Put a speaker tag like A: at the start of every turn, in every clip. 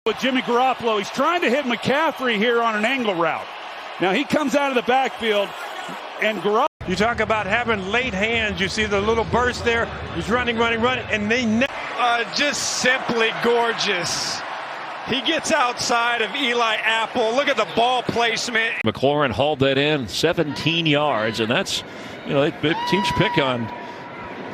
A: With Jimmy Garoppolo, he's trying to hit McCaffrey here on an angle route. Now he comes out of the backfield, and Garoppolo.
B: You talk about having late hands. You see the little burst there. He's running, and they just simply gorgeous. He gets outside of Eli Apple. Look at the ball placement.
C: McLaurin hauled that in 17 yards, and that's, teams pick on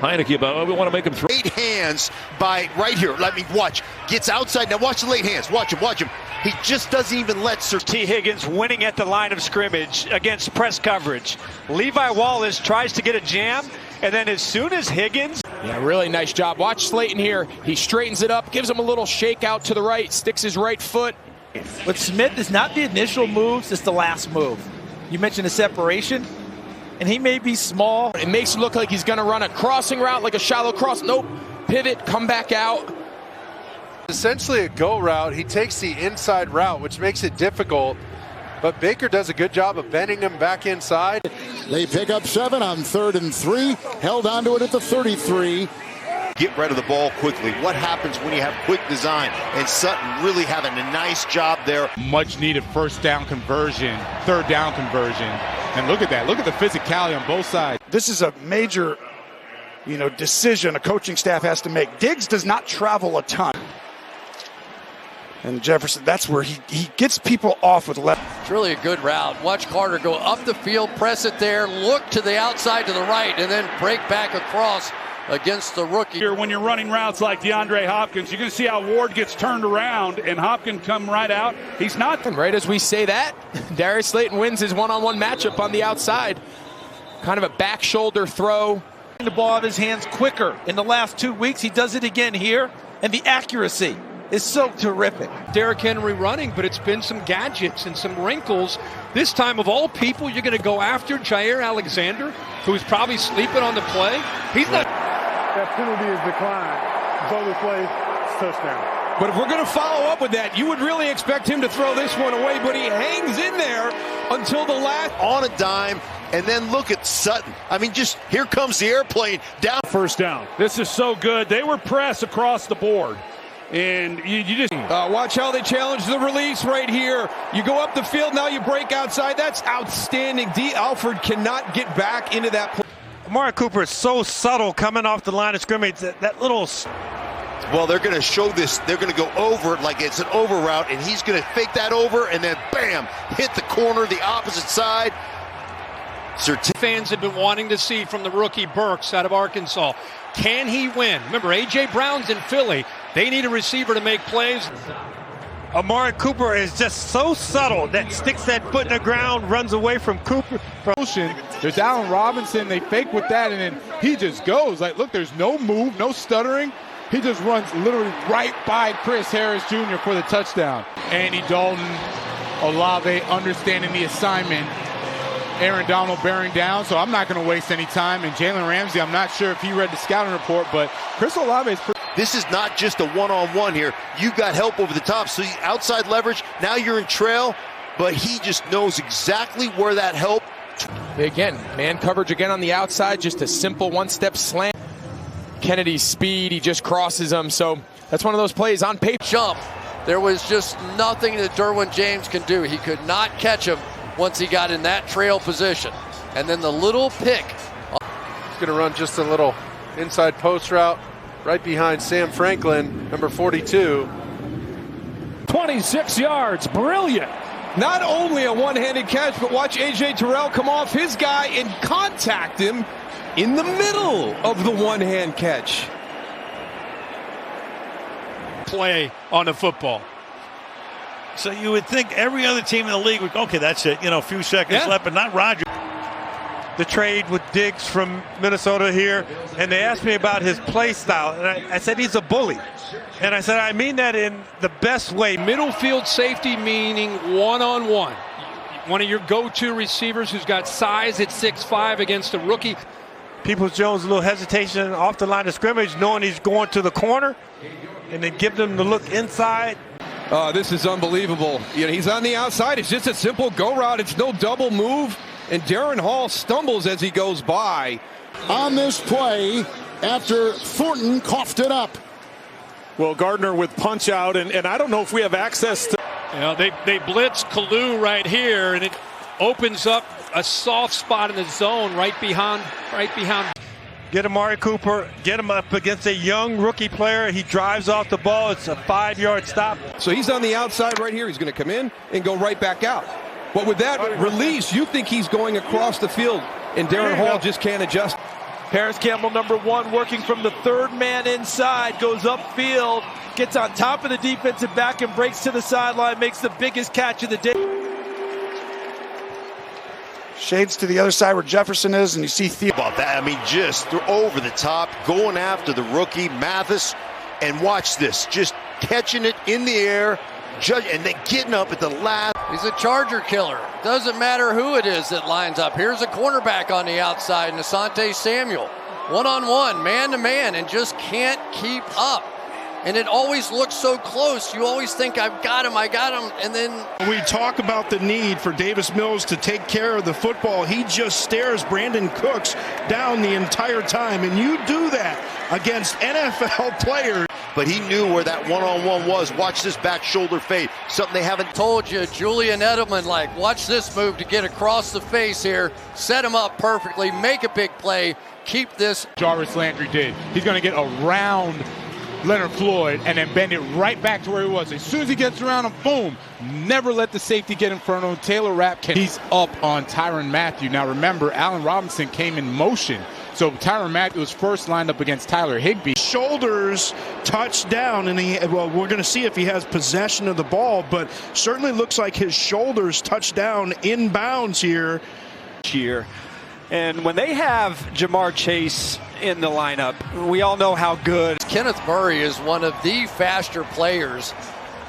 C: Heineke about, we want to make him throw.
D: Late hands by right here. Let me watch. Gets outside. Now watch the late hands. Watch him. He just doesn't even let T.
E: Higgins winning at the line of scrimmage against press coverage. Levi Wallace tries to get a jam, and then as soon as Higgins.
F: Yeah, really nice job. Watch Slayton here. He straightens it up, gives him a little shake out to the right, sticks his right foot.
G: But Smith is not the initial moves, it's the last move. You mentioned the separation, and he may be small.
F: It makes it look like he's going to run a crossing route, like a shallow cross. Nope. Pivot, come back out.
H: Essentially a go route. He takes the inside route, which makes it difficult. But Baker does a good job of bending him back inside.
I: They pick up 7 on 3rd and 3. Held onto it at the 33.
D: Get rid of the ball quickly. What happens when you have quick design? And Sutton really having a nice job there.
J: Much needed first down conversion, third down conversion. And look at that. Look at the physicality on both sides.
K: This is a major, decision a coaching staff has to make. Diggs does not travel a ton. And Jefferson, that's where he gets people off with left.
L: It's really a good route. Watch Carter go up the field, press it there, look to the outside to the right, and then break back across against the rookie.
A: Here, when you're running routes like DeAndre Hopkins, you can see how Ward gets turned around, and Hopkins come right out. He's not.
F: And right as we say that, Darius Slayton wins his one-on-one matchup on the outside. Kind of a back shoulder throw.
G: The ball out of his hands quicker. In the last 2 weeks, he does it again here, and the accuracy is so terrific.
M: Derrick Henry running, but it's been some gadgets and some wrinkles. This time, of all people, you're going to go after Jair Alexander, who's probably sleeping on the play. He's not.
N: That penalty is declined. Vote play, touchdown.
B: But if we're going to follow up with that, you would really expect him to throw this one away, but he hangs in there until the last.
D: On a dime, and then look at Sutton. Just here comes the airplane down.
A: First down. This is so good. They were pressed across the board. And you just
B: watch how they challenge the release right here. You go up the field, now you break outside. That's outstanding. D. Alford cannot get back into that.
E: Amari Cooper is so subtle coming off the line of scrimmage. That little.
D: Well, they're going to show this. They're going to go over it like it's an over route, and he's going to fake that over, and then bam, hit the corner, the opposite side.
M: Fans have been wanting to see from the rookie Burks out of Arkansas. Can he win? Remember, A.J. Brown's in Philly. They need a receiver to make plays.
B: Amari Cooper is just so subtle that sticks that foot in the ground, runs away from Cooper.
J: There's Allen Robinson. They fake with that, and then he just goes. Look, there's no move, no stuttering. He just runs literally right by Chris Harris Jr. for the touchdown. Andy Dalton, Olave understanding the assignment. Aaron Donald bearing down, so I'm not going to waste any time. And Jalen Ramsey, I'm not sure if he read the scouting report, but Chris Olave is pretty.
D: This is not just a one-on-one here. You've got help over the top, so outside leverage, now you're in trail, but he just knows exactly where that help.
F: Again, man coverage again on the outside, just a simple one-step slant. Kennedy's speed, he just crosses him, so that's one of those plays on paper.
L: Jump. There was just nothing that Derwin James can do. He could not catch him once he got in that trail position. And then the little pick.
H: He's going to run just a little inside post route right behind Sam Franklin, number 42.
A: 26 yards. Brilliant.
B: Not only a one-handed catch, but watch A.J. Terrell come off his guy and contact him in the middle of the one-hand catch.
E: Play on the football. So you would think every other team in the league would, okay, that's it. A few seconds left, but not Roger.
B: The trade with Diggs from Minnesota here, and they asked me about his play style, and I said he's a bully. And I said I mean that in the best way.
M: Middle field safety meaning one-on-one. One of your go-to receivers who's got size at 6'5" against a rookie.
B: Peoples-Jones, a little hesitation off the line of scrimmage, knowing he's going to the corner, and then give them the look inside.
O: This is unbelievable. He's on the outside. It's just a simple go route. It's no double move. And Darren Hall stumbles as he goes by.
I: On this play, after Thornton coughed it up.
P: Well, Gardner with punch out, and I don't know if we have access to.
M: You know, they blitz Kalu right here, and it opens up a soft spot in the zone right behind.
B: Get Amari Cooper, get him up against a young rookie player. He drives off the ball. It's a 5-yard stop.
O: So he's on the outside right here. He's going to come in and go right back out. But with that release, you think he's going across the field, and Darren Hall just can't adjust.
G: Paris Campbell, number 1, working from the third man inside, goes upfield, gets on top of the defensive back and breaks to the sideline, makes the biggest catch of the day.
K: Shades to the other side where Jefferson is, and you see Theo.
D: About that, I mean, just over the top, going after the rookie Mathis, and watch this, just catching it in the air, and then getting up at the last.
L: He's a Charger killer. Doesn't matter who it is that lines up. Here's a cornerback on the outside, Asante Samuel. One-on-one, man-to-man, and just can't keep up. And it always looks so close. You always think, I got him, and then...
P: We talk about the need for Davis Mills to take care of the football. He just stares Brandon Cooks down the entire time, and you do that against NFL players.
D: But he knew where that one-on-one was. Watch this back shoulder fade. Something they haven't
L: told you. Julian Edelman, watch this move to get across the face here. Set him up perfectly. Make a big play. Keep this.
J: Jarvis Landry did. He's going to get around Leonard Floyd and then bend it right back to where he was. As soon as he gets around him, boom. Never let the safety get in front of him. Taylor Rapp, he's up on Tyrann Mathieu. Now remember, Allen Robinson came in motion. So Tyrann Mathieu was first lined up against Tyler Higbee.
P: Shoulders touched down, and we're going to see if he has possession of the ball, but certainly looks like his shoulders touched down inbounds here.
B: And when they have Jamar Chase in the lineup, we all know how good.
L: Kenneth Murray is one of the faster players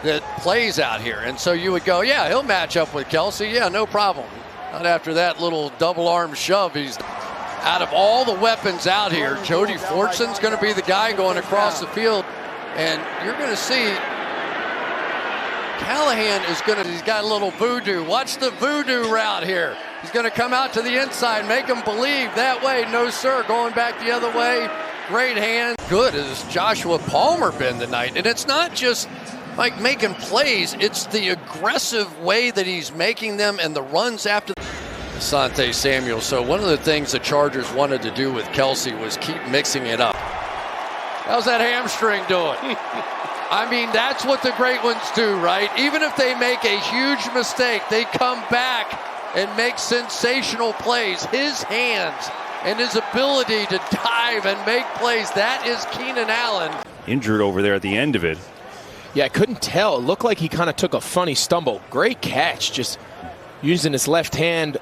L: that plays out here. And so you would go, yeah, he'll match up with Kelce. Yeah, no problem. Not after that little double arm shove. He's out of all the weapons out here. Jody Fortson's going to be the guy going across the field. And you're going to see Callahan he's got a little voodoo. Watch the voodoo route here. He's going to come out to the inside, make them believe that way. No, sir, going back the other way. Great hand. Good as Joshua Palmer been tonight. And it's not just like making plays. It's the aggressive way that he's making them and the runs after Asante Samuel. So one of the things the Chargers wanted to do with Kelce was keep mixing it up. How's that hamstring doing? I mean, that's what the great ones do, right? Even if they make a huge mistake, they come back and make sensational plays. His hands and his ability to dive and make plays, that is Keenan Allen.
Q: Injured over there at the end of it.
F: Yeah, I couldn't tell. It looked like he kind of took a funny stumble. Great catch, just using his left hand